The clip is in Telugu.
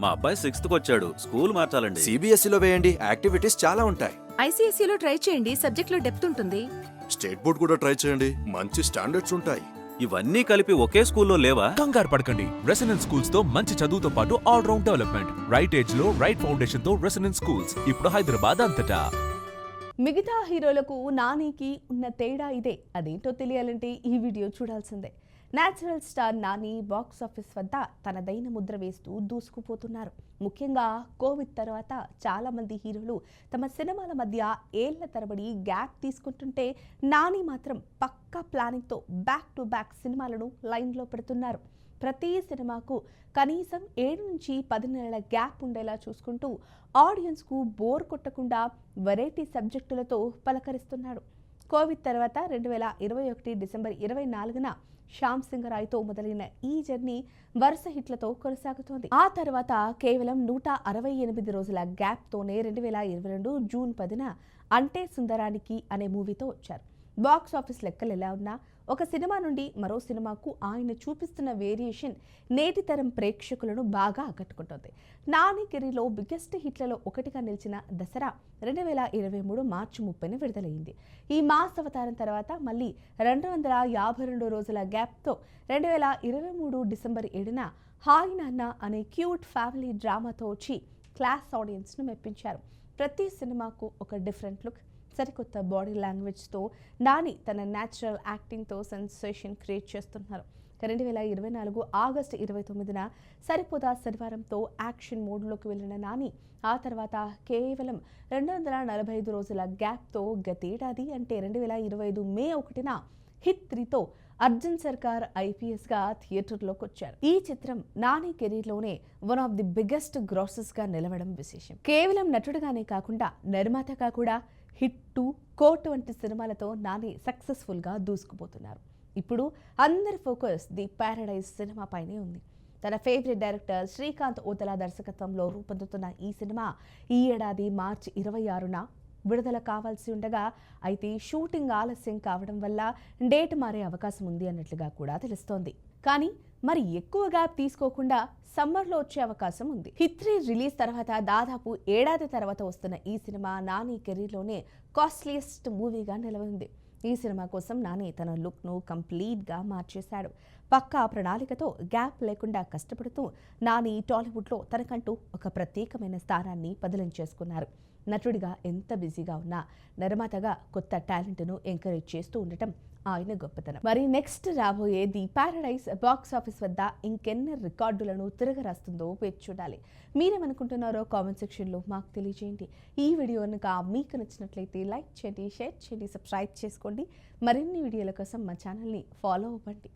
మా అబ్బాయి 6th వచ్చాడు, స్కూల్ మార్చాలండి. సిబిఎస్ఈలో వేయండి, యాక్టివిటీస్ చాలా ఉంటాయి. ఐసీఎస్ఈలో ట్రై చేయండి, సబ్జెక్ట్లో డెప్త్ ఉంటుంది. స్టేట్ బోర్డ్ కూడా ట్రై చేయండి, మంచి స్టాండర్డ్స్ ఉంటాయి. ఇవన్నీ కలిపి ఒకే స్కూల్లో లేవా? కంగారు పడకండి. రెసిడెన్స్ స్కూల్స్ తో మంచి చదువుతో పాటు all round development, right age లో రైట్ ఫౌండేషన్ తో రెసిడెన్స్ స్కూల్స్ ఇప్పుడు హైదరాబాద్ అంతటా. మిగతా హీరోలకు నానికి ఉన్న తేడా ఇదే. అదేంటో తెలియాలంటే ఈ వీడియో చూడాల్సిందే. Natural star Nani box office వద్ద తనదైన ముద్ర వేస్తూ దూసుకుపోతున్నారు. ముఖ్యంగా కోవిడ్ తర్వాత చాలా మంది హీరోలు తమ సినిమాల మధ్య ఏళ్ల తరబడి గ్యాప్ తీసుకుంటుంటే నాని మాత్రం పక్కా ప్లానింగ్తో బ్యాక్ టు బ్యాక్ సినిమాలను లైన్లో పెడుతున్నారు. ప్రతి సినిమాకు కనీసం 7 నుంచి 10 నెలల గ్యాప్ ఉండేలా చూసుకుంటూ ఆడియన్స్కు బోర్ కొట్టకుండా వెరైటీ సబ్జెక్టులతో పలకరిస్తున్నాడు. కోవిడ్ తర్వాత 2021 డిసెంబర్ 24న శ్యామ్ సింగ్ రాయ్తో మొదలైన ఈ జర్నీ వరుస హిట్లతో కొనసాగుతోంది. ఆ తర్వాత కేవలం 168 రోజుల గ్యాప్తోనే 2022 జూన్ 10న అంటే సుందరానికి అనే మూవీతో వచ్చారు. బాక్స్ ఆఫీస్ లెక్కలు ఎలా ఉన్నా ఒక సినిమా నుండి మరో సినిమాకు ఆయన చూపిస్తున్న వేరియేషన్ నేటి తరం ప్రేక్షకులను బాగా ఆకట్టుకుంటోంది. నాని కెరీర్లో బిగ్గెస్ట్ హిట్లలో ఒకటిగా నిలిచిన దసరా 2023 మార్చి 30న విడుదలైంది. ఈ మాస్ అవతారం తర్వాత మళ్ళీ 252 రోజుల గ్యాప్తో 2023 డిసెంబర్ 7న హాయ్ నాన్న అనే క్యూట్ ఫ్యామిలీ డ్రామాతో వచ్చి క్లాస్ ఆడియన్స్ను మెప్పించారు. ప్రతి సినిమాకు ఒక డిఫరెంట్ లుక్, సరికొత్త బాడీ లాంగ్వేజ్తో నాని తన న్యాచురల్ యాక్టింగ్తో సెన్సేషన్ క్రియేట్ చేస్తున్నారు. 2024 ఆగస్టు 29న సరిపోదా శనివారంతో యాక్షన్ మోడ్లోకి వెళ్లిన నాని ఆ తర్వాత కేవలం 245 రోజుల గ్యాప్తో గతేడాది అంటే 2025 మే 1న హిట్ 3తో అర్జున్ సర్కార్ ఐపీఎస్గా థియేటర్లోకి వచ్చారు. ఈ చిత్రం నాని కెరీర్లోనే వన్ ఆఫ్ ది బిగ్గెస్ట్ గ్రాసెస్గా నిలవడం విశేషం. కేవలం నటుడుగానే కాకుండా నిర్మాతగా కూడా హిట్ 2, కోర్ట్ వంటి సినిమాలతో నాని సక్సెస్ఫుల్గా దూసుకుపోతున్నారు. ఇప్పుడు అందరి ఫోకస్ ది ప్యారడైజ్ సినిమా పైనే ఉంది. తన ఫేవరెట్ డైరెక్టర్ శ్రీకాంత్ ఓతలా దర్శకత్వంలో రూపొందుతున్న ఈ సినిమా ఈ ఏడాది మార్చి 26న విడుదల కావాల్సి ఉండగా అయితే షూటింగ్ ఆలస్యం కావడం వల్ల డేట్ మారే అవకాశం ఉంది అన్నట్లుగా కూడా తెలుస్తోంది. కానీ మరి ఎక్కువగా తీసుకోకుండా సమ్మర్లో వచ్చే అవకాశం ఉంది. హిట్ 3 రిలీజ్ తర్వాత దాదాపు ఏడాది తర్వాత వస్తున్న ఈ సినిమా నాని కెరీర్లోనే కాస్ట్లీయెస్ట్ మూవీగా నిలవనుంది. ఈ సినిమా కోసం నాని తన లుక్ను కంప్లీట్గా మార్చేశాడు. పక్కా ప్రణాళికతో గ్యాప్ లేకుండా కష్టపడుతూ నాని టాలీవుడ్లో తనకంటూ ఒక ప్రత్యేకమైన స్థానాన్ని బదిలించేసుకున్నారు. నటుడిగా ఎంత బిజీగా ఉన్నా నిర్మాతగా కొత్త టాలెంట్ను ఎంకరేజ్ చేస్తూ ఉండటం ఆయన గొప్పతనం. మరి నెక్స్ట్ రాబోయే ది ప్యారడైజ్ బాక్స్ ఆఫీస్ వద్ద ఇంకెన్ని రికార్డులను తిరగరాస్తుందో వేచి చూడాలి. మీరేమనుకుంటున్నారో కామెంట్ సెక్షన్లో మాకు తెలియజేయండి. ఈ వీడియో కనుక మీకు నచ్చినట్లయితే లైక్ చేయండి, షేర్ చేయండి, సబ్స్క్రైబ్ చేసుకోండి. మరిన్ని వీడియోల కోసం మా ఛానల్ని ఫాలో అవ్వండి.